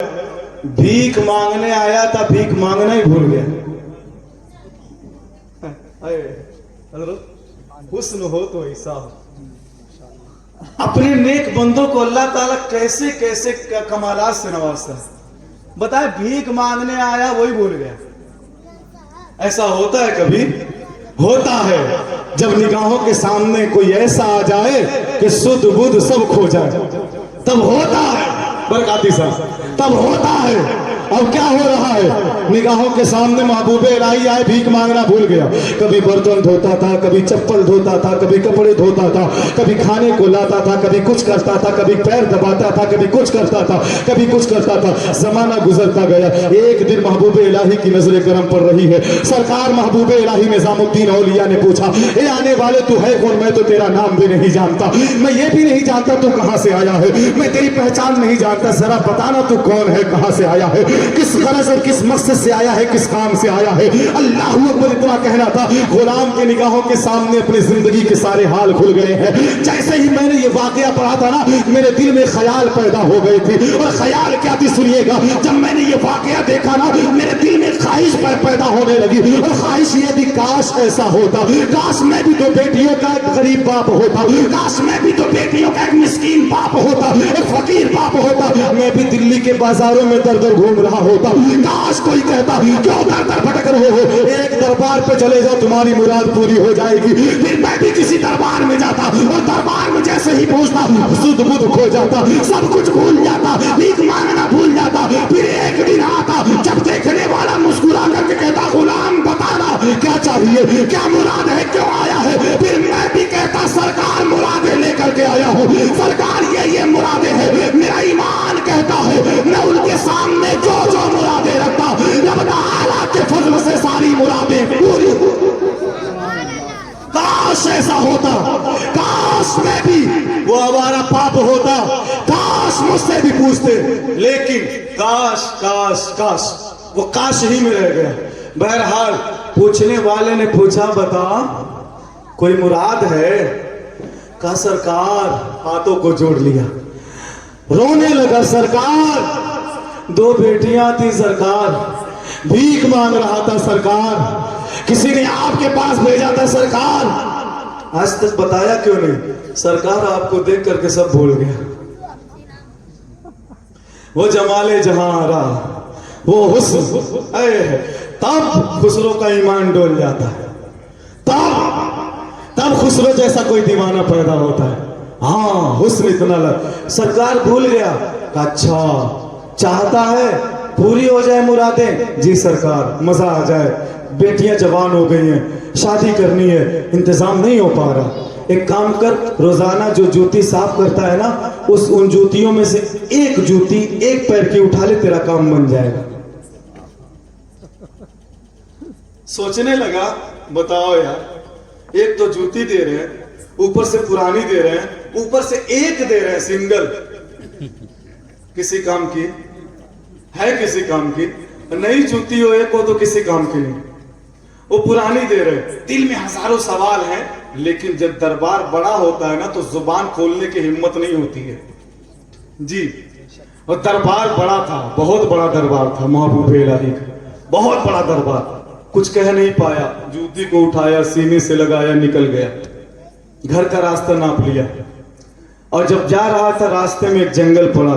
भीख मांगने आया था, भीख मांगना ही भूल गया। हुस्न हो तो ऐसा हो। अपने नेक बंदों को अल्लाह ताला कैसे कैसे कमालात से नवाजता है। बताए भीख मांगने आया वही भूल गया। ऐसा होता है कभी? होता है जब निगाहों के सामने कोई ऐसा आ जाए कि सुध बुध सब खो जाए, तब होता है बरकाती साहब, तब होता है। अब क्या हो रहा है? निगाहों के सामने महबूबे इलाही आए, भीख मांगना भूल गया। कभी बर्तन धोता था, कभी चप्पल धोता था, कभी कपड़े धोता था, कभी खाने को लाता था, कभी कुछ करता था, कभी पैर दबाता था, कभी कुछ करता था, कभी कुछ करता था। जमाना गुजरता गया। एक दिन महबूबे इलाही की नजर करम पड़ रही है। सरकार महबूबे इलाही निजामुद्दीन औलिया ने पूछा, ए आने वाले तू है कौन? मैं तो तेरा नाम भी नहीं जानता, मैं ये भी नहीं जानता तू कहां से आया है, मैं तेरी पहचान नहीं जानता, जरा बताना तू कौन है, कहां से आया है, किस गरज और किस मकसद से आया है, किस काम से आया है। अल्लाह अकबर इतना कहना था, गुलाम के निगाहों के सामने अपनी जिंदगी के सारे हाल खुल गए हैं। जैसे ही मैंने ये वाकया पढ़ा था ना, मेरे दिल में ख्याल पैदा हो गई थी। और ख्याल क्या थी सुनिएगा, जब मैंने ये वाकया देखा ना, मेरे दिल में ख्वाहिश पैदा होने लगी। और ख्वाहिश ये थी, काश ऐसा होता, काश मैं भी तो बेटियों का एक गरीब बाप होता, काश मैं भी तो बेटियों का एक मिस्कीन बाप होता, एक फकीर बाप होता, मैं भी दिल्ली के बाजारों में दर दर घूम रहा होता। काश कोई कहता, क्यों दर दर भटक रहे हो, एक दरबार पे चले जाओ तुम्हारी मुराद पूरी हो जाएगी। फिर मैं भी किसी दरबार में जाता और दरबार में जैसे ही पहुंचता, सुध बुध खो जाता, सब कुछ भूल जाता, भीख मांगना भूल जाता। फिर एक दिन आता जब देखने वाला मुस्कुरा करके कहता, गुलाम बताना क्या चाहिए, क्या मुराद है, क्यों आया है। फिर मैं भी कहता, सरकार मुरादें लेकर के आया हूँ, सरकार ये मुरादें हैं। मेरा ईमान कहता है मैं उनके सामने जो जो मुरादें रखता, रब ताला के फजल से सारी मुरादें पूरी। काश ऐसा होता, काश मैं भी वो हमारा पाप होता, काश मुझसे भी पूछते, लेकिन काश काश काश वो काश ही में रह गया। बहरहाल पूछने वाले ने पूछा, बता कोई मुराद है? कहा सरकार, हाथों को जोड़ लिया, रोने लगा। सरकार, दो बेटियां थी सरकार, भीख मांग रहा था सरकार, किसी ने आपके पास भेजा था सरकार, आज तक बताया क्यों नहीं? सरकार आपको देख करके सब भूल गया। वो जमाले जहां आ रहा, वो हुस्न, तब खुसरो का ईमान डोल जाता है, तब खुसरो जैसा कोई दीवाना पैदा होता है। हाँ, हुस्न इतना लग। सरकार भूल गया। अच्छा, चाहता है पूरी हो जाए मुरादें? जी सरकार, मजा आ जाए, बेटियां जवान हो गई हैं, शादी करनी है, इंतजाम नहीं हो पा रहा। एक काम कर, रोजाना जो जूती साफ करता है ना, उन जूतियों में से एक जूती एक पैर की उठा ले, तेरा काम बन जाएगा। सोचने लगा, बताओ यार, एक तो जूती दे रहे हैं, ऊपर से पुरानी दे रहे हैं, ऊपर से एक दे रहे हैं सिंगल, किसी काम की है? किसी काम की नई जूती हो एक हो तो किसी काम की नहीं, वो पुरानी दे रहे हैं। दिल में हजारों सवाल हैं, लेकिन जब दरबार बड़ा होता है ना, तो जुबान खोलने की हिम्मत नहीं होती है जी। और दरबार बड़ा था, बहुत बड़ा दरबार था महबूबे इलाही का, बहुत बड़ा दरबार। कुछ कह नहीं पाया, जूती को उठाया, सीने से लगाया, निकल गया, घर का रास्ता नाप लिया। और जब जा रहा था, रास्ते में एक जंगल पड़ा,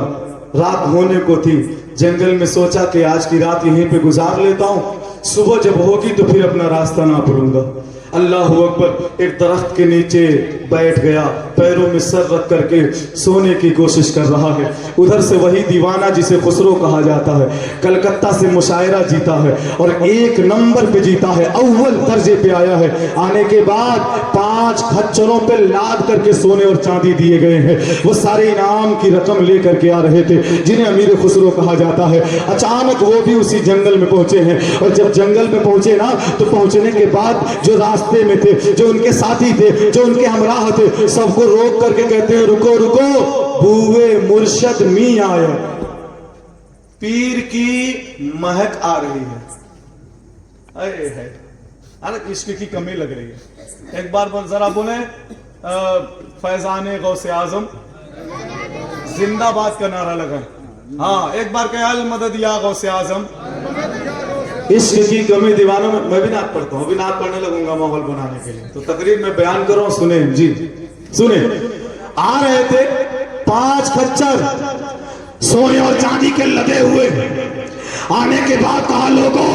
रात होने को थी। जंगल में सोचा कि आज की रात यहीं पे गुजार लेता हूं, सुबह जब होगी तो फिर अपना रास्ता नाप लूंगा। अल्लाह अकबर, एक दरख्त के नीचे बैठ गया, पैरों में सर रख करके सोने की कोशिश कर रहा है। उधर से वही दीवाना जिसे खुसरो कहा जाता है, कलकत्ता से मुशायरा जीता है और एक नंबर पे जीता है, अव्वल दर्जे पे आया है। आने के बाद 5 खच्चरों पे लाद करके सोने और चांदी दिए गए हैं। वो सारे इनाम की रकम लेकर के आ रहे थे, जिन्हें अमीर खुसरो कहा जाता है। अचानक वो भी उसी जंगल में पहुंचे हैं, और जब जंगल में पहुंचे ना, तो पहुंचने के बाद जो रास्ते में थे, जो उनके साथी थे, जो उनके हमराह थे, सबको रोक करके कहते हैं, रुको रुको, बूवे मुर्शद मी आए, पीर की महक आ रही है। अरे है, अरे इश्क की कमी लग रही है। एक बार जरा बोले, फैजान गौसे आजम जिंदाबाद का नारा लगा। ہاں ایک بار کہ المدد یا غوث اعظم. عشق کی کمی دیوانوں میں بھی نعت پڑھتا ہوں, ابھی نعت پڑھنے لگوں گا ماحول بنانے کے لیے, تو تقریر میں بیان کروں, سنیں جی سنیں. آ رہے تھے 5 خچر سونے اور چاندی کے لدے ہوئے, آنے کے بعد کہا لوگوں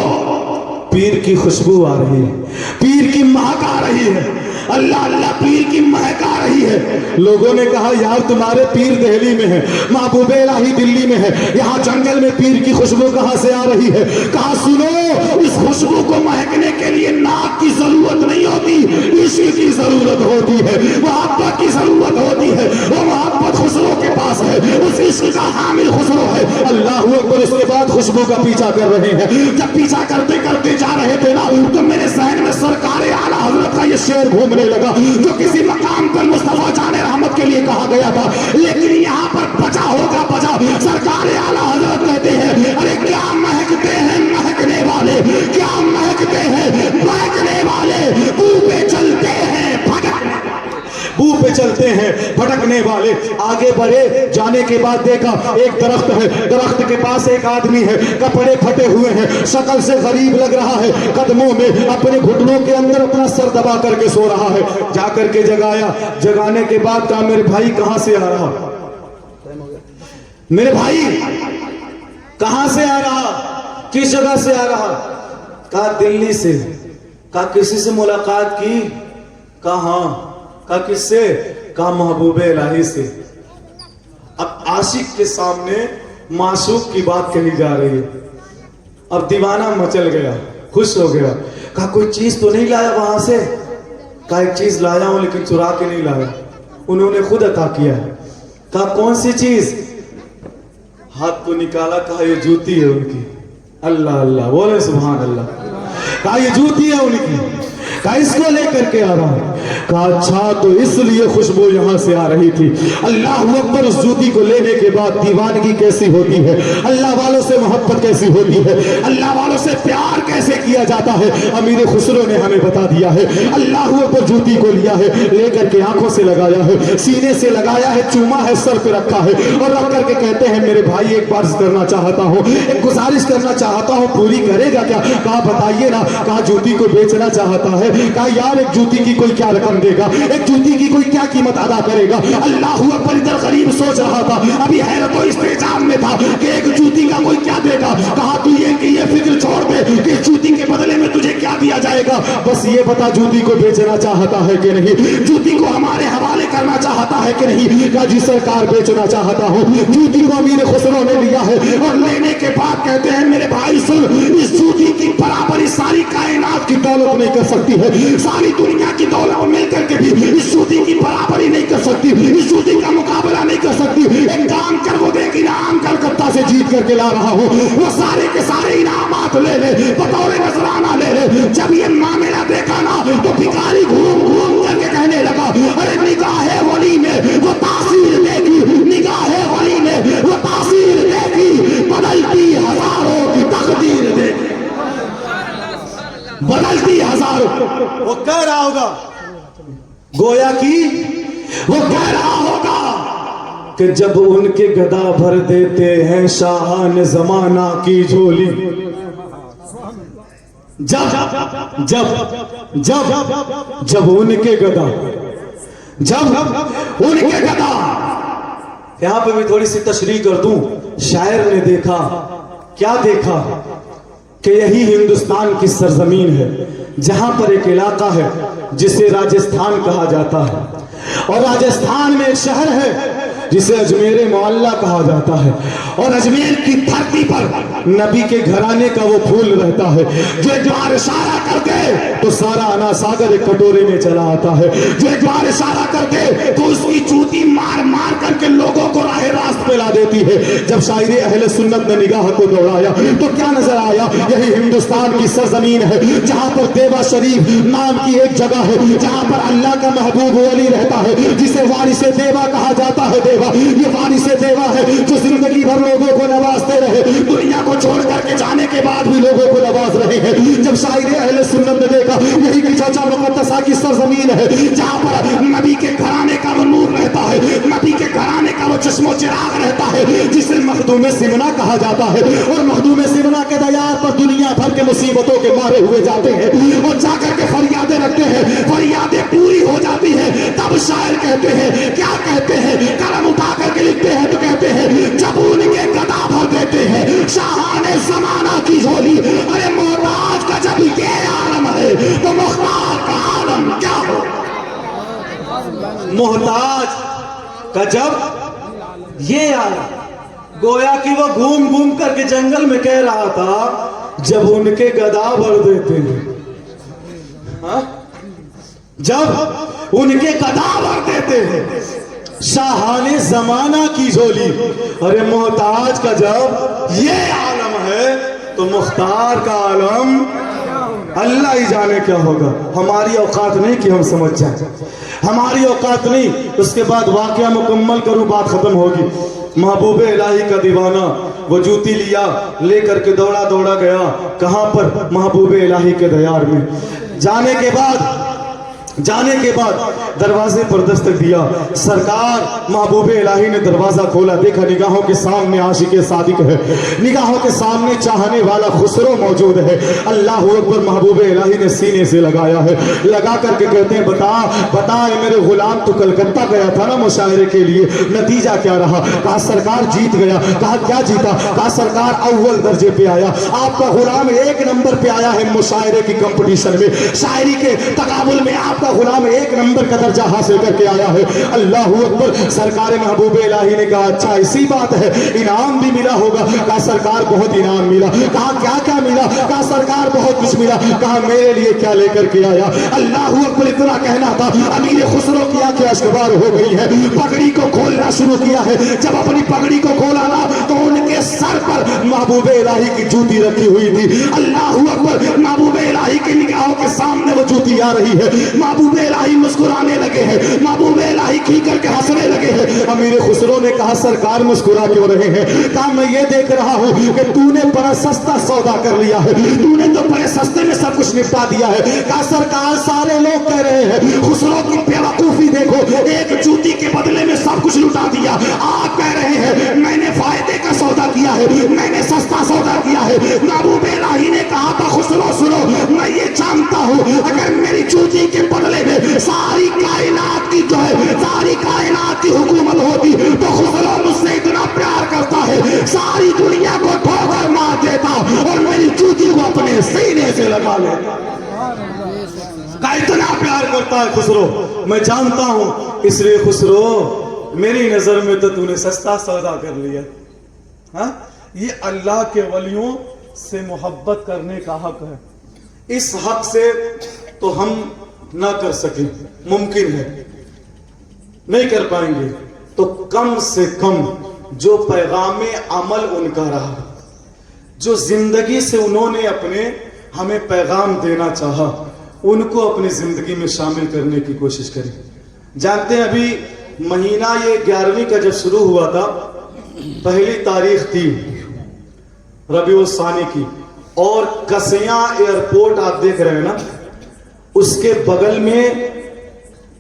پیر کی خوشبو آ رہی ہے, پیر کی مہک آ رہی ہے, اللہ اللہ پیر کی مہک آ رہی ہے. لوگوں نے کہا یار تمہارے پیر دہلی میں ہے, محبوب الہی دلی میں ہے, یہاں جنگل میں پیر کی خوشبو کہاں سے آ رہی ہے؟ کہا سنو, اس خوشبو کو مہکنے کے لیے ناک کی ضرورت نہیں ہوتی, عشق کی ضرورت ہوتی ہے, محبت کی ضرورت ہوتی ہے. وہ محبت خسرو کے پاس ہے, اس عشق کا حامل خسرو ہے. اللہ اکبر. اس کے بعد خوشبو کا پیچھا کر رہے ہیں. جب پیچھا کرتے کرتے جا رہے تھے نا, تو میرے ذہن میں سرکار اعلیٰ حضرت کا یہ شعر گھومنے لگا جو کسی مقام پر مصطفیٰ جان رحمت کے لیے کہا گیا تھا, لیکن یہاں پر بچا ہوگا بچا. سرکار اعلیٰ حضرت کہتے ہیں ارے کیا مہکتے ہیں مہکنے والے, کیا مہکتے ہیں مہکنے والے, بو پہ چلتے ہیں بو پہ چلتے ہیں بھٹکنے والے. آگے بڑھے, جانے کے بعد دیکھا ایک درخت ہے, درخت کے پاس ایک آدمی ہے, کپڑے پھٹے ہوئے ہیں, شکل سے غریب لگ رہا ہے, قدموں میں اپنے گھٹنوں کے اندر اپنا سر دبا کر کے سو رہا ہے. جا کر کے جگایا, جگانے کے بعد کہا میرے بھائی کہاں سے آ رہا, میرے بھائی کہاں سے آ رہا, کس جگہ سے آ رہا؟ کہا دلی سے. کہا کسی سے ملاقات کی؟ کہا ہاں. کہا کس سے؟ کہا محبوب الہی سے. اب عاشق کے سامنے معشوق کی بات کہی جا رہی ہے. اب دیوانہ مچل گیا, خوش ہو گیا. کہا کوئی چیز تو نہیں لایا وہاں سے؟ کہا ایک چیز لایا ہوں لیکن چرا کے نہیں لایا, انہوں نے خود عطا کیا ہے. کہا کون سی چیز؟ ہاتھ کو نکالا, کہا یہ جوتی ہے ان کی. اللہ اللہ بولے سبحان اللہ. کہا یہ جوتی ہے ان کی, کہا اس کو لے کر کے آ رہا ہوں. کہا اچھا تو اس لیے خوشبو یہاں سے آ رہی تھی. اللہ اکبر. اس جوتی کو لینے کے بعد دیوانگی کیسی ہوتی ہے, اللہ والوں سے محبت کیسی ہوتی ہے, اللہ والوں سے پیار کیسے کیا جاتا ہے, امیر خسرو نے ہمیں بتا دیا ہے. اللہ اکبر. جوتی کو لیا ہے, لے کر کے آنکھوں سے لگایا ہے, سینے سے لگایا ہے, چوما ہے, سر پہ رکھا ہے, اور رکھ کر کے کہتے ہیں میرے بھائی ایک بات کرنا چاہتا ہوں, ایک گزارش کرنا چاہتا ہوں, پوری کرے گا کیا؟ کہا بتائیے نا. کہا جوتی کو بیچنا چاہتا ہے. کہا یار ایک جوتی کی کوئی کیا رقم دے گا, ایک جوتی کی کوئی کیا قیمت ادا کرے گا؟ اللہ اکبر. ادھر غریب سوچ رہا تھا, ابھی حیرت و استعجاب میں تھا کہ ایک جوتی کا کوئی کیا دے گا. کہا تو یہ فکر چھوڑ دے کہ جوتی کے بدلے میں تجھے کیا دیا جائے گا, بس یہ بتا جوتی کو بیچنا چاہتا ہے کہ نہیں, جوتی کو ہمارے حوالے کرنا چاہتا ہے کہ نہیں؟ کہا جی سرکار بیچنا چاہتا ہوں. جوتی کو امیر خسرو نے لیا ہے, اور لینے کے بعد کہتے ہیں میرے بھائی سن, اس جوتی کی برابری ساری کائنات کی دولت نہیں کر سکتی ہے, ساری دنیا کی دولت مل کر کے بھی اس جوتی کی برابری نہیں کر سکتی, اس جوتی کا مقابلہ نہیں کر سکتی. ایک کام کر, وہ دیکھ انعام کلکتہ سے جیت کر کے لا رہا ہوں, وہ سارے کے سارے انعامات لے لے, بطور نذرانہ لے لے. جب یہ معاملہ دیکھا نا تو بھکاری گھوم گھوم کر کے کہنے لگا ارے نگاہ ولی نے وہ تاثیر دیکھی, نگاہ ولی نے وہ تاثیر دیکھی, بدلتی ہزاروں کی تقدیر دیکھی, بدلتی ہزاروں. وہ کہہ رہا ہوگا گویا کی, وہ کہہ رہا ہوگا کہ جب ان کے گدا بھر دیتے ہیں شاہان زمانہ کی جھولی, جب جب جب جب ان کے گدا, جب ان کے گدا. یہاں پہ میں تھوڑی سی تشریح کر دوں. شاعر نے دیکھا, کیا دیکھا کہ یہی ہندوستان کی سرزمین ہے جہاں پر ایک علاقہ ہے جسے راجستھان کہا جاتا ہے, اور راجستھان میں ایک شہر ہے جسے اجمیر معلیٰ کہا جاتا ہے, اور اجمیر کی دھرتی پر نبی کے گھرانے کا وہ پھول رہتا ہے جو ایک بار اشارہ کر دے تو سارا انا ساگر ایک کٹورے میں چلا آتا ہے, جو ایک بار اشارہ کر دے تو اس کی جوتی مار مار کر کے لوگوں کو راہ راست پہ لا دیتی ہے. جب شاعر اہل سنت نے نگاہ کو دوڑایا تو کیا نظر آیا؟ یہی ہندوستان کی سرزمین ہے جہاں پر دیوا شریف نام کی ایک جگہ ہے, جہاں پر اللہ کا محبوب ولی رہتا ہے جسے وارث دیوا کہا جاتا ہے. دیوا, یہ وارث دیوا ہے جو زندگی بھر لوگوں کو نوازتے رہے, دنیا کو چھوڑ کر کے جانے کے بعد بھی لوگوں کو نواز رہے ہیں. جب شاعر اہل سنت نے دیکھا یہی کی چاچا مقدسہ کی سرزمین ہے جہاں پر نبی کے گھرانے کا وہ نور رہتا ہے, نبی کے گھرانے کا وہ چشم و چراغ رہتا ہے جسے مخدوم سمنا کہا جاتا ہے، اور مخدوم سمنا کے دیار پر دنیا بھر کے مصیبتوں کے مارے ہوئے جاتے ہیں اور جا کر کے فریادیں رکھتے ہیں، فریادیں پوری ہو جاتی ہیں، تب شاعر کہتے ہیں، کیا کہتے ہیں، قلم اٹھا کر کے لکھتے ہیں تو کہتے ہیں جب ان کے گدا بھر دیتے ہیں شاہان زمانہ کی جھولی، ارے محتاج کا جب یہ عالم ہے تو مختار کا عالم کیا ہو؟ محتاج کا جب یہ عالم، گویا کہ وہ گھوم گھوم کر کے جنگل میں کہہ رہا تھا جب ان کے گدا بھر دیتے ہیں، ہاں؟ جب ان کے گدا بھر دیتے ہیں شاہان زمانہ کی جھولی، ارے محتاج کا جب یہ عالم ہے تو مختار کا عالم اللہ ہی جانے کیا ہوگا۔ ہماری اوقات نہیں کہ ہم سمجھ جائیں، ہماری اوقات نہیں۔ اس کے بعد واقعہ مکمل کروں، بات ختم ہوگی۔ محبوب الہی کا دیوانہ وہ جوتی لیا، لے کر کے دوڑا دوڑا گیا کہاں پر؟ محبوب الہی کے دیار میں۔ جانے کے بعد دروازے پر دستک دیا، سرکار محبوب الہی نے دروازہ کھولا، دیکھا نگاہوں کے سامنے عاشق صادق ہے، نگاہوں کے سامنے چاہنے والا خسرو موجود ہے۔ اللہ اکبر، محبوب الہی نے سینے سے لگایا ہے، لگا کر کے کہتے ہیں بتا اے میرے غلام، تو کلکتہ گیا تھا نا مشاعرے کے لیے، نتیجہ کیا رہا؟ کہا سرکار جیت گیا۔ کہا کیا جیتا؟ کہا سرکار اول درجے پہ آیا، آپ کا غلام 1 نمبر پہ آیا ہے مشاعرے کی کمپٹیشن میں، شاعری کے تقابل میں آپ کا غلام 1 نمبر کا درجہ حاصل کر کے آیا ہے۔ اللہ اکبر۔ سرکار محبوب الہی نے کہا اچھا ایسی بات ہے، انعام بھی ملا ہوگا؟ کہا سرکار بہت انعام ملا۔ کہا کیا کیا ملا؟ کہا سرکار بہت کچھ ملا۔ کہا میرے لیے کیا لے کر کے آیا؟ اللہ اکبر، اتنا کہنا تھا، امیر خسرو کی آنکھیں اشکبار ہو گئی ہے، پگڑی کو کھولنا شروع کیا ہے۔ جب اپنی پگڑی کو کھولا نا تو ان کے سر پر محبوب الہی کی جوتی رکھی ہوئی تھی۔ اللہ اکبر، محبوب الہی کی نگاہوں کے سامنے وہ جوتی آ رہی ہے، محبوب الہی مسکرانے لگے ہیں، محبوب الہی کھی کر کے ہنسنے لگے ہیں۔ امیر خسرو نے کہا سرکار مسکرا کیوں رہے ہیں؟ کہا میں یہ دیکھ رہا ہوں کہ تو نے بڑا سستا سودا کر لیا ہے، تو نے تو بڑے سستے میں سب کچھ نپٹا دیا ہے۔ کہا سرکار سارے لوگ کہہ رہے ہیں، خسرو کی بیوقوفی دیکھو، ایک جوتی کے بدلے میں سب کچھ لٹا دیا۔ آپ کہہ رہے ہیں میں نے فائدے کا سودا کیا ہے، میں نے سستا سودا کیا ہے۔ محبوب الہی نے کہا تھا خسرو سنو، میں یہ جانتا ہوں اگر میری جوتی کے بدلے میں ساری کائنات کی جو ہے ساری کائنات کی حکومت ہوتی تو خسرو مجھ سے اتنا پیار کرتا ہے ساری دنیا کو ٹھوکر مار دیتا اور میری جوتی کو اپنے سینے سے لگا لیتا۔ کا اتنا پیار کرتا ہے خسرو، میں جانتا ہوں، اس لیے خسرو میری نظر میں تو نے سستا سودا کر لیا۔ ہاں، یہ اللہ کے ولیوں سے محبت کرنے کا حق ہے، اس حق سے تو ہم نہ کر سکیں، ممکن ہے نہیں کر پائیں گے، تو کم سے کم جو پیغام عمل ان کا رہا، جو زندگی سے انہوں نے اپنے ہمیں پیغام دینا چاہا، ان کو اپنی زندگی میں شامل کرنے کی کوشش کریں۔ جانتے ہیں ابھی مہینہ یہ 11ویں کا جب شروع ہوا تھا، پہلی تاریخ تھی ربیع الثانی کی، اور کسیاں ایئرپورٹ آپ دیکھ رہے ہیں نا، اس کے بغل میں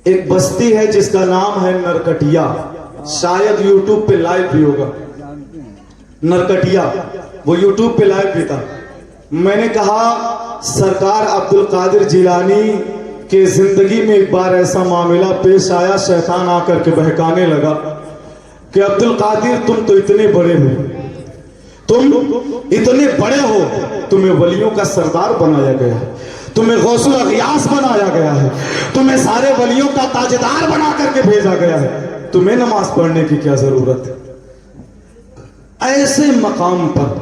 ایک بستی ہے جس کا نام ہے نرکٹیا، شاید یوٹیوب پہ لائیو بھی ہوگا، نرکٹیا، وہ یوٹیوب پہ لائیو بھی تھا۔ میں نے کہا سرکار عبد القادر جیلانی کہ زندگی میں ایک بار ایسا معاملہ پیش آیا، شیطان آ کر کے بہکانے لگا کہ عبد القادر تم تو اتنے بڑے ہو، تم اتنے بڑے ہو، تمہیں ولیوں کا سردار بنایا گیا ہے، تمہیں غوث الاغیاث بنایا گیا ہے، تمہیں سارے ولیوں کا تاجدار بنا کر کے بھیجا گیا ہے، تمہیں نماز پڑھنے کی کیا ضرورت ہے؟ ایسے مقام پر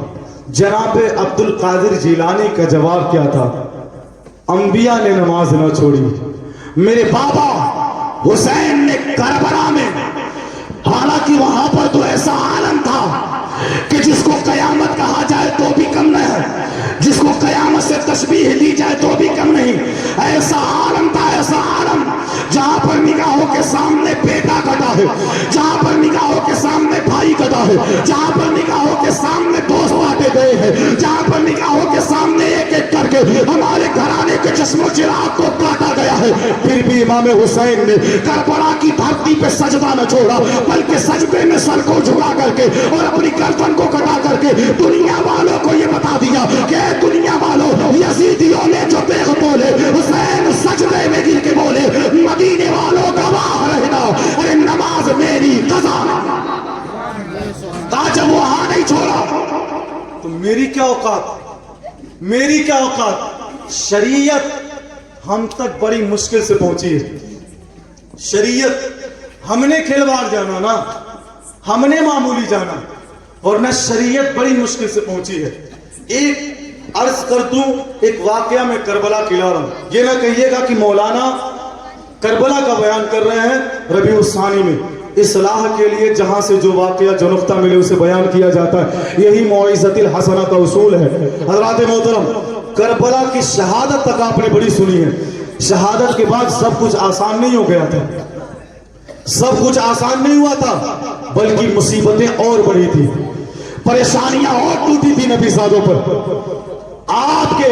جناب عبد القادر جیلانی کا جواب کیا تھا؟ انبیاء نے نماز نہ چھوڑی، میرے بابا حسین نے کربلا میں، حالانکہ وہاں پر تو ایسا عالم تھا کہ جس کو قیامت کہا جائے تو بھی کم نہیں ہے، جس کو قیامت سے تشبیہ دی جائے تو بھی کم نہیں، ایسا عالم تھا، ایسا عالم جہاں پر نگاہوں کے سامنے بیٹا کٹا ہے، جہاں پر نگاہوں کے سامنے بھائی کٹا ہے، جہاں پر نگاہوں کے سامنے دوست بانٹے گئے ہیں، جہاں پر نگاہوں کے سامنے ایک ایک کر کے ہمارے گھرانے کے चश्म व चिराग को काटा गया है, फिर भी इमाम हुसैन ने करबला की धरती पे सजदा न छोड़ा, बल्कि सजदे में सर को झुका करके और अपनी गर्दन को कटा करके दुनिया वालों को ये बता दिया कि दुनिया वालों, यजीदियों ने जो बेग बोले, हुसैन सजदे में गिर के बोले, मदीने वालों गवाह रहना, अरे नमाज मेरी कज़ा। जब वो वहां नहीं छोड़ा तो मेरी क्या औकात, मेरी क्या औकात। शरीयत हम तक बड़ी मुश्किल से पहुंची है। शरीयत हमने खिलवाड़ जाना ना, हमने मामूली जाना, और न शरीयत बड़ी मुश्किल से पहुंची है। एक अर्ज कर दूं, एक वाकया में करबला खिला रहा हूं, ये ना कहिएगा कि मौलाना करबला का बयान कर रहे हैं रबीउल सानी में। इस्लाह के लिए जहां से जो वाकया जो नुक्ता मिले उसे बयान किया जाता है, यही मौइज़तुल हसना का उसूल है। हज़रात मोहतरम, करबला की शहादत तक आपने बड़ी सुनी है। शहादत के बाद सब कुछ आसान नहीं हो गया था, सब कुछ आसान नहीं हुआ था, बल्कि मुसीबतें और बढ़ी थी, परेशानियां और टूटी थी नबी सादों पर। आपके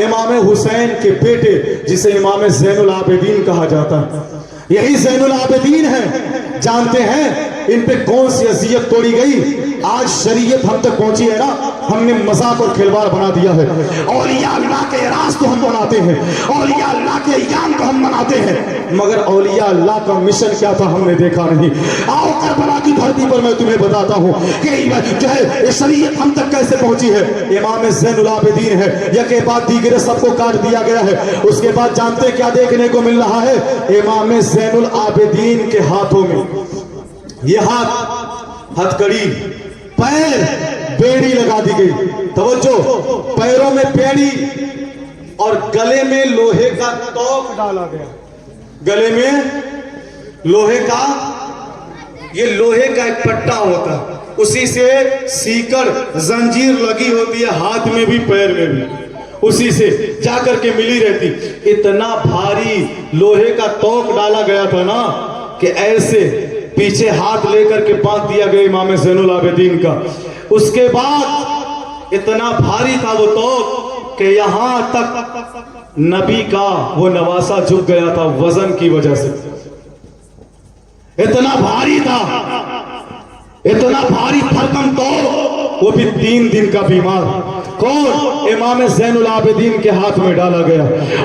इमाम हुसैन के बेटे, जिसे इमाम ज़ैनुल आबिदीन कहा जाता है, यही ज़ैनुल आबिदीन है। जानते हैं इन पे कौन सी अज़ियत तोड़ी गई? आज शरीयत हम तक पहुंची है ना, हमने मजाक और खिलवाड़ बना दिया है। औलिया अल्लाह के राज को हम बनाते हैं, औलिया अल्लाह के अय्याम को हम मनाते हैं, मगर औलिया अल्लाह का मिशन क्या था हमने देखा नहीं। आओ करबला की धरती पर मैं तुम्हें बताता हूँ कि जो है ये शरीयत हम तक कैसे पहुंची है। इमाम ज़ैनुल आबिदीन है, यके बाद दीगरे सबको काट दिया गया है। उसके बाद जानते क्या देखने को मिल रहा है? इमाम ज़ैनुल आबिदीन के हाथों में ये हाथ हथकड़ी, पैर बेड़ी लगा दी गई। तवज्जो, पैरों में बेड़ी और गले में लोहे का तोक डाला गया। गले में लोहे का, ये लोहे का एक पट्टा होता है, उसी से सीकर जंजीर लगी होती है, हाथ में भी पैर में भी, उसी से जाकर के मिली रहती। इतना भारी लोहे का तोक डाला गया था ना कि ऐसे पीछे हाथ लेकर के बांध दिया गया इमाम ज़ैनुल आबिदीन का। उसके बाद इतना भारी था वो तोक कि यहां तक नबी का वो नवासा झुक गया था वजन की वजह से। इतना भारी था, इतना भारी भरकम तोक, वो भी 3 दिन का बीमार। कौन? इमाम ज़ैनुल आबिदीन के हाथ में डाला गया,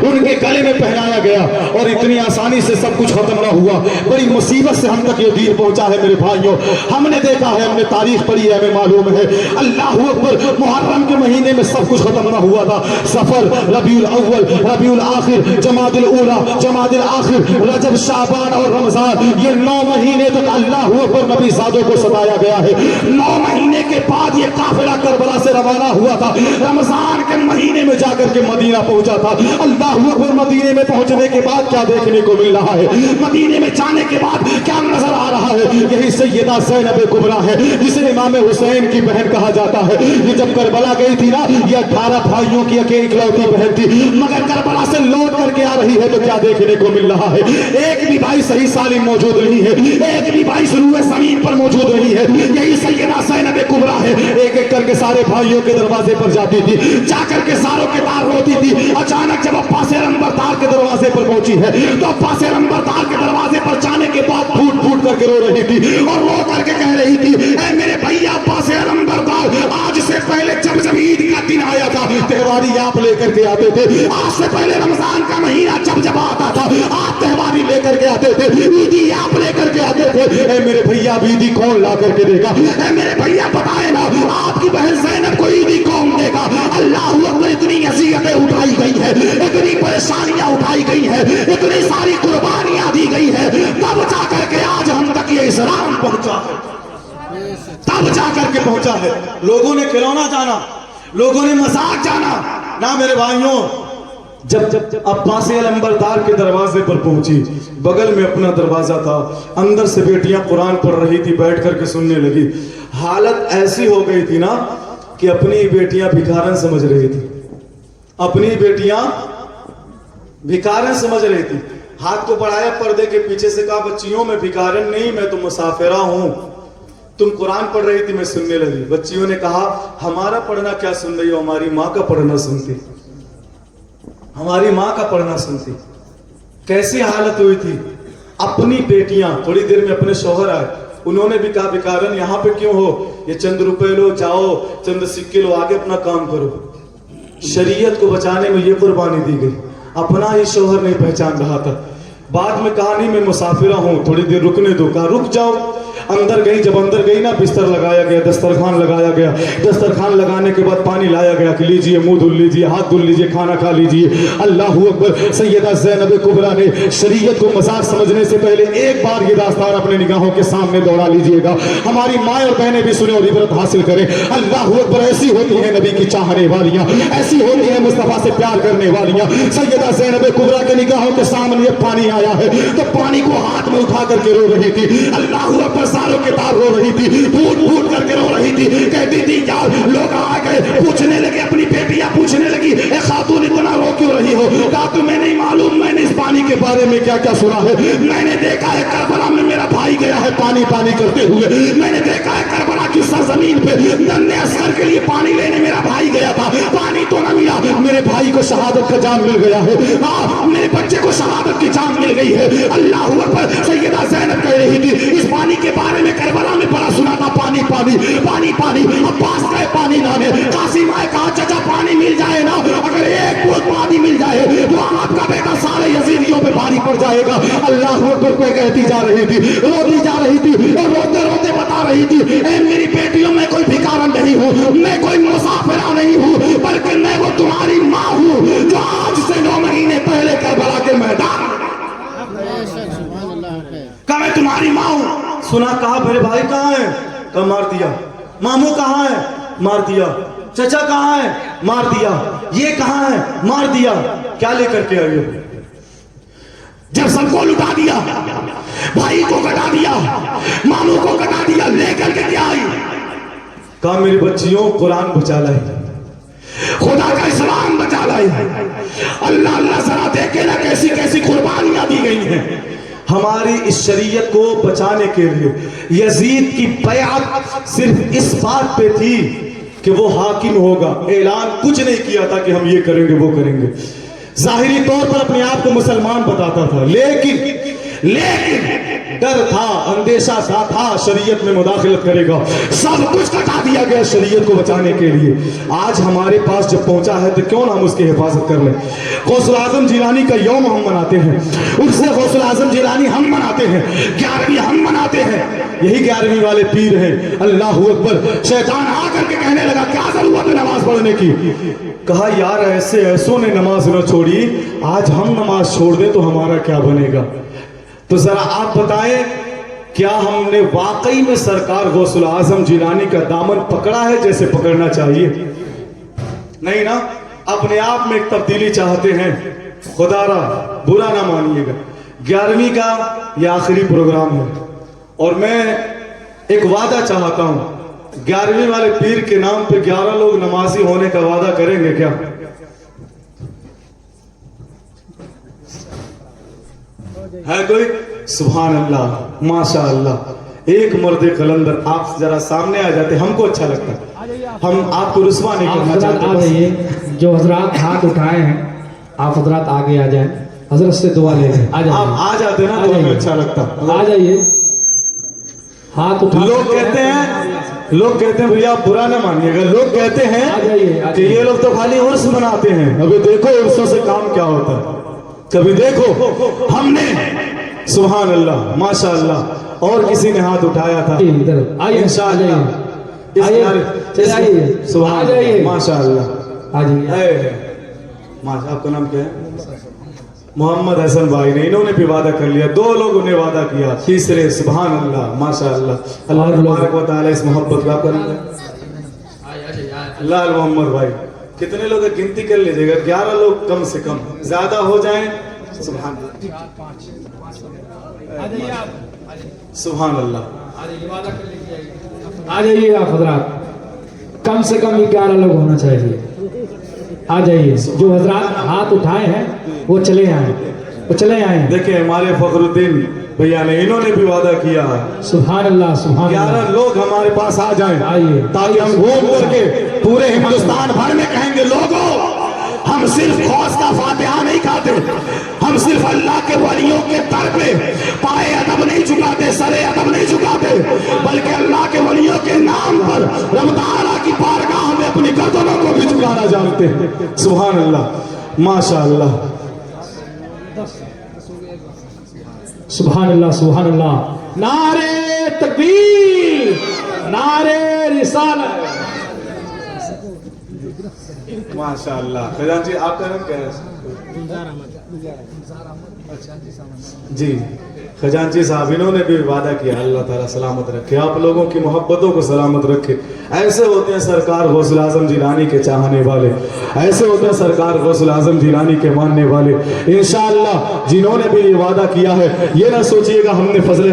उनके गले में पहनाया गया, और इतनी आसानी से सब कुछ खत्म ना हुआ। बड़ी मुसीबत से हम तक ये दीन पहुंचा है मेरे भाइयों। हमने देखा है, हमने तारीख पढ़ी है, हमें मालूम है। अल्लाहु अकबर, मुहर्रम के महीने में सब कुछ खत्म ना हुआ था। सफर, रबीउल अव्वल, रबीउल आखिर, जमादुल ऊला, जमादुल आखिर, रजब, शाबान और रमजान, ये 9 महीने तक अल्लाहु अकबर नबी ज़ादों को सताया गया है। 9 महीने के बाद ये काफिला करबला से रवाना हुआ था। रमजान के महीने में जाकर के मदीना पहुंचा था। अल्लाहु अकबर, मदीने में पहुंचने के बाद क्या देखने को मिल रहा है? मदीने में जाने के बाद क्या नजर आ रहा है? यही सैयदा ज़ैनब कुबरा है, जिसे इमाम हुसैन की बहन कहा जाता है। ये जब करबला गई थी ना, ये 18 भाइयों की इकलौती बहन थी, मगर करबला से लौट करके आ रही है तो क्या देखने को मिल रहा है? एक भी भाई सही सालिम मौजूद नहीं है, एक भी भाई शुरू ज़मीन पर मौजूद नहीं है। यही सैयदा ज़ैनब कुबरा है, एक एक करके सारे भाइयों के दरवाजे पर जाती थी, जाकर के सारों के तार रोती थी। अचानक जब अब्बास नंबरदार के दरवाजे पर पहुंची है तो अब्बास नंबरदार के दरवाजे पर जाने के बाद फूट फूट करके रो रही थी, और रो करके कह रही थी, ऐ मेरे भैया अब्बास नंबरदार, आज से पहले जब ईद का दिन आया था, त्योहारी आप लेकर के आते थे। आज से पहले रमजान का महीना जब आता था, आप त्योहारी लेकर के आते थे, ईदी आप लेकर के आते थे। ऐ मेरे भैया, ईदी कौन ला करके देगा? ऐ मेरे भैया बताए ना, आपकी बहन ज़ैनब को ईदी कौन देगा? अल्लाहु अकबर, इतनी अज़ियतें उठाई गई है, इतनी परेशानियां उठाई गई है, इतनी सारी कुर्बानियां दी गई है, तब जाकर के आज हम तक ये इस्लाम पहुंचा है, तब जाकर के पहुंचा है। लोगों ने खिलौना जाना, लोगों ने मजाक जाना ना मेरे भाइयों। जब अब्बास नंबरदार के दरवाजे पर पहुंची, बगल में अपना दरवाजा था, अंदर से बेटियां कुरान पढ़ रही थी, बैठ करके सुनने लगी। हालत ऐसी हो गई थी ना कि अपनी बेटियां भिखारन समझ रही थी, अपनी बेटियां भिखारन समझ रही थी। हाथ को बढ़ाया पर्दे के पीछे से, कहा, बच्चियों मैं भिखारन नहीं, मैं तो मुसाफिरा हूं। तुम कुरान पढ़ रही थी, मैं सुनने लगी। बच्चियों ने कहा, हमारा पढ़ना क्या सुन रही हो, हमारी माँ का पढ़ना सुनती, हमारी माँ का पढ़ना सुनती। कैसी हालत हुई थी। अपनी बेटियां थोड़ी देर में अपने शौहर आए, उन्होंने भी कहा बेकारन यहाँ पे क्यों हो, ये चंद रुपए लो, जाओ चंद सिक्के लो, आगे अपना काम करो। शरीयत को बचाने में ये कुर्बानी दी गई। अपना ही शौहर नहीं पहचान रहा था। बाद में कहानी में मुसाफिरा हूँ, थोड़ी देर रुकने दो, कहा रुक जाओ। अंदर गई, जब अंदर गई ना, बिस्तर लगाया गया, दस्तरखान लगाया गया। दस्तरखान लगाने के बाद पानी लाया गया कि लीजिए, मुंह धुल लीजिए, हाथ धुल लीजिए, खाना खा लीजिए। अल्लाहू अकबर। सैयदा ज़ैनब कुबरा ने शरीयत को मजाक समझने से पहले एक बार ये दास्तान अपने निगाहों के सामने दौड़ा लीजिएगा। हमारी माँ और बहनें भी सुने और इबरत हासिल करें। अल्लाहू अकबर। ऐसी होती है नबी की चाहने वालियाँ, ऐसी होती है मुस्तफा से प्यार करने वालियाँ। सैयदा ज़ैनब कुबरा के निगाहों के सामने पानी आया है तो पानी को हाथ में उठा करके रो रही थी। अल्लाहू अकबर। सारों के तार रो रही थी, फूट फूट करके रो रही थी। कहती थी यार, लोग आ गए, पूछने लगे, अपनी बेटियां पूछने लगी, ए खातून इतना रो क्यों रही हो? कहा तुम्हें नहीं मालूम मैंने इस पानी के बारे में क्या क्या सुना है? मैंने देखा है करबला में मेरा भाई गया है पानी पानी करते हुए। मैंने देखा है करबला की सरजमीन पे नन्हे असगर के लिए पानी लेने मेरा भाई गया था, पानी तो न मिला। मेरे भाई को शहादत का जाम मिल गया है, मेरे बच्चे को शहादत की जाम मिल गई है। अल्लाह अकबर। सैयदा ज़ैनब कह रही थी इस पानी के बारे में करबला में बड़ा सुना था, पानी पानी पानी पानी। अब्बास गए पानी लाने, कासिम आए, कहा चाचा पानी मिल जाए ना, अगर एक बूंद पानी मिल जाए तो आपका बेटा सारे यजीदियों पे भारी पड़ जाएगा। अल्लाह अकबर को कहती जा रही थी, रोती जा रही थी और रोते रोते बता रही थी, ए मेरी बेटियों मैं कोई भिखारन नहीं हूँ, मैं कोई मुसाफिरा नहीं हूँ, बल्कि मैं वो तुम्हारी माँ हूँ जो आज से 9 महीने पहले करबला के मैदान का मैं तुम्हारी माँ हूँ। सुना, कहा मेरे भाई कहाँ है? कहा मार दिया। मामू कहाँ है? मार दिया। चचा कहाँ है? मार दिया। ये कहाँ है? मार दिया। क्या लेकर के आई हो? जब सबको लुटा दिया, भाई को कटा दिया, मामू को कटा दिया, लेकर के क्या आई? कहा मेरी बच्चियों कुरान बचा लाई, खुदा का इस्लाम बचा लाई। अल्लाह अल्लाह जरा देखे ना कैसी कैसी कुर्बानियां दी गई हैं हमारी इस शरीयत को बचाने के लिए। यजीद की बैअत सिर्फ इस बात पे थी कि वो हाकिम होगा, ऐलान कुछ नहीं किया था कि हम ये करेंगे वो करेंगे। जाहिरी तौर पर अपने आप को मुसलमान बताता था, लेकिन डर था, अंदेशा सा था शरीयत में मुदाखलत करेगा। सब कुछ कटा दिया गया शरीयत को बचाने के लिए। आज हमारे पास जब पहुंचा है तो क्यों ना हम उसकी हिफाजत कर लें। गौसुल आजम जिलानी का यौम हम मनाते हैं, उससे गौसुल आजम जिलानी हम मनाते हैं, 11वीं हम मनाते हैं। यही 11वीं वाले पीर हैं। अल्लाह अकबर। शैतान आकर के कहने लगा क्या जरूरत है नमाज पढ़ने की? कहा यार ऐसे ऐसों ने नमाज न छोड़ी, आज हम नमाज छोड़ दें तो हमारा क्या बनेगा? तो जरा आप बताएं, क्या हमने वाकई में सरकार गौसुल आजम जिलानी का दामन पकड़ा है जैसे पकड़ना चाहिए? नहीं ना। अपने आप में एक तब्दीली चाहते हैं। खुदारा बुरा ना मानिएगा, 11वीं का यह आखिरी प्रोग्राम है और मैं एक वादा चाहता हूं। 11वीं वाले पीर के नाम पे 11 लोग नमाजी होने का वादा करेंगे क्या? है कोई? सुभान अल्लाह, माशा अल्लाह। एक मर्द कलंदर आप जरा सामने आ जाते, हमको अच्छा लगता है। हम आपको रुस्वा नहीं करना चाहते। आ जाइए, जो हजरात हाथ उठाए हैं आप हजरात आगे आ जाएं, हजरत से दुआ ले लें। आप आ जाते ना तो हमें अच्छा लगता। आ जाइए, हाथ उठा। लोग कहते हैं भैया आप बुरा ना मानिएगा, लोग कहते हैं कि ये लोग तो खाली उर्स मनाते हैं। अभी देखो उर्सों से काम क्या होता है, कभी देखो। हमने सुभान अल्लाह, माशा अल्लाह। और किसी ने हाथ उठाया था? इधर आइए, इंशाअल्लाह। सुभान अल्लाह, माशा अल्लाह। आइए। माशा। आपका नाम क्या है? मोहम्मद हसन भाई ने, इन्होंने भी वादा कर लिया। 2 लोगों ने वादा किया, तीसरे सुभान अल्लाह, माशा अल्लाह। अल्लाह तबारक व तआला इस मोहब्बत का करेंगे। लाल मोहम्मद भाई, कितने लोग गिनती कर लीजिएगा, 11 लोग कम से कम, ज्यादा हो जाएं सुभान सुभान अल्लाह। आ जाइए आप हजरात, कम से कम 11 लोग होना चाहिए। आ जाइए, जो हजरात हाथ उठाए हैं वो चले आए, वो चले आए। देखिए हमारे फखरुद्दीन भैया ने, इन्होंने भी वादा किया है। सुभान अल्लाह, सुभान अल्लाह। 11 लोग हमारे पास आ जाएं, आइए, ताकि हम घूम करके पूरे हिंदुस्तान भर में कहेंगे लोगों हम सिर्फ गौस का फातिहा ہم صرف اللہ کے ولیوں کے در پہ پائے ادب نہیں جھکاتے، سرے ادب نہیں جھکاتے، بلکہ اللہ کے ولیوں کے نام پر رب تعالیٰ کی بارگاہ میں اپنی گردنوں کو بھی جھکانا جانتے ہیں۔ سبحان اللہ، ماشاء اللہ۔ سبحان اللہ سبحان اللہ، نعرے تکبیر، نعرے رسالت۔ ماشاء اللہ۔ فیضان جی آپ کا نام کیا ہے؟ جی خجانچی صاحب، انہوں نے بھی وعدہ کیا اللہ تعالیٰ سلامت رکھے، آپ لوگوں کی محبتوں کو سلامت رکھے۔ ایسے ہوتے ہیں سرکار غوث الاعظم جیلانی کے چاہنے والے، ایسے ہوتے ہیں سرکار غوث الاعظم جیلانی کے ماننے والے۔ انشاءاللہ جنہوں نے بھی یہ وعدہ کیا ہے، یہ نہ سوچئے گا ہم نے فضل